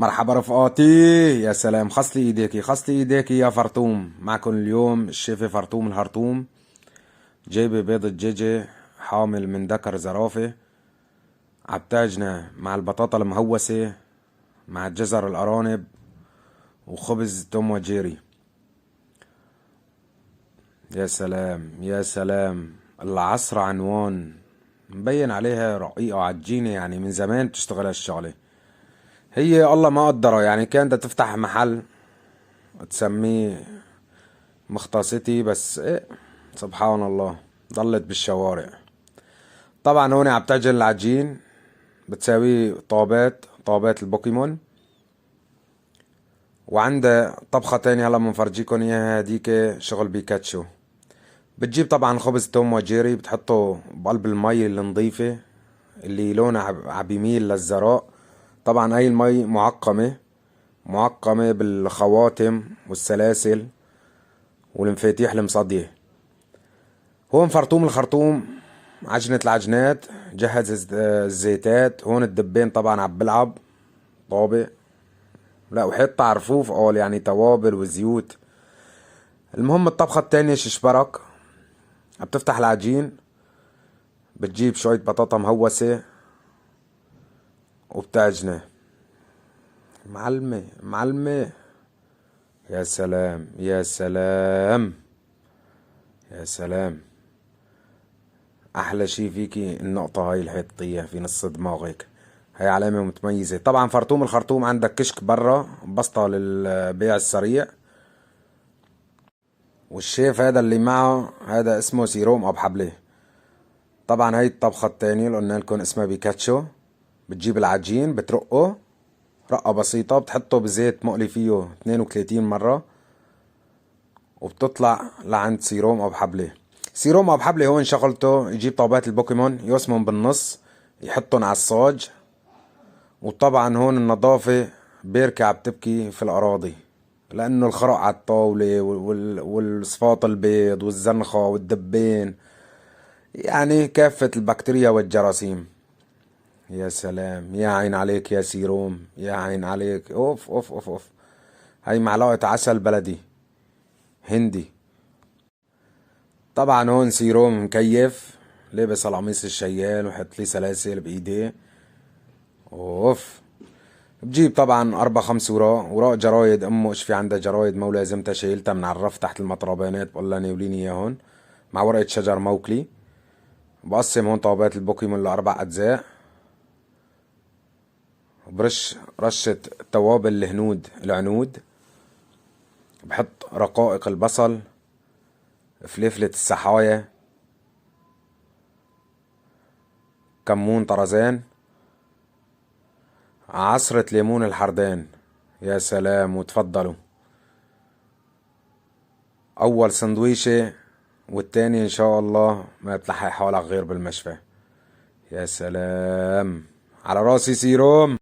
مرحبا رفقاتي. يا سلام، خصلي ايديكي خصلي ايديكي يا فرطوم. معكم اليوم الشيف فرطوم الهرطوم. جايبة بيض الدجاجة حامل من ذكر زرافة، عبتاجنا مع البطاطا المهوسة مع الجزر الأرانب وخبز توم وجيري. يا سلام يا سلام، العصرة عنوان مبين عليها رقيقة وعجينة، يعني من زمان بتشتغل هالشغلة. هي الله ما قدرها، يعني كانت تفتح محل تسميه مختصتي، بس ايه، سبحان الله ضلت بالشوارع. طبعا هون عم تعجن العجين، بتساويه طابات البوكيمون. وعندها طبخة تانية هلا بنفرجيكم اياها، هديك شغل بيكاتشو. بتجيب طبعا خبز توم وجيري، بتحطه بقلب المي النظيفة اللي لونها عبيميل للزراء. طبعا هاي المي معقمة بالخواتم والسلاسل والمفاتيح المصدية. هون فرطوم الخرطوم عجنة العجنات، جهز الزيتات. هون الدبين طبعا عم بلعب طابق، لا وحط على رفوف قول يعني توابل وزيوت. المهم الطبخة التانية ششبرك. بتفتح العجين، بتجيب شوية بطاطا مهوسة وبتعجنه معلمة. يا سلام يا سلام يا سلام. احلى شي فيكي النقطة هاي اللي حطيها في نص دماغك، هاي علامة متميزة. طبعا فرطوم الخرطوم عندك كشك برا، بسطة للبيع السريع. والشيف هذا اللي معه هذا اسمه سيروم ابو حبلة. طبعا هاي الطبخة التانية اللي قلنا لكم اسمها بيكاتشو. بتجيب العجين بترقه رقة بسيطة، بتحطه بزيت مقلي فيه 32 مرة، وبتطلع لعند سيروم ابو حبلة. سيروم ابو حبلة هون شغلته يجيب طابات البوكيمون يقسمهم بالنص، يحطهم على الصاج. وطبعا هون النظافة بيركة عم تبكي في الأراضي، لأنه الخرق على الطاولة والصفاط البيض والزنخة والدبين، يعني كافة البكتيريا والجراثيم. يا سلام، يا عين عليك يا سيروم، يا عين عليك. اوف اوف اوف اوف. هاي معلقة عسل بلدي هندي. طبعا هون سيروم مكيف، لابس القميص الشيال وحط لي سلاسل بايديه. اوف. بجيب طبعا اربع خمس وراق جرايد. امه ايش في عندها جرايد مو لازمتها، شايلتها من على الرف تحت المطربانات، بقول لها ناوليني اياهن مع ورقة شجر موكلي. بقسم هون طابات البوكيمون لاربع اجزاء، برش رشة توابل العنود. بحط رقائق البصل، فلفلة السحايا، كمون طرزان، عصرة ليمون الحردان. يا سلام، وتفضلوا. اول سندويشة والتاني ان شاء الله ما بتلحق حالك غير بالمشفى. يا سلام، على راسي سيروم.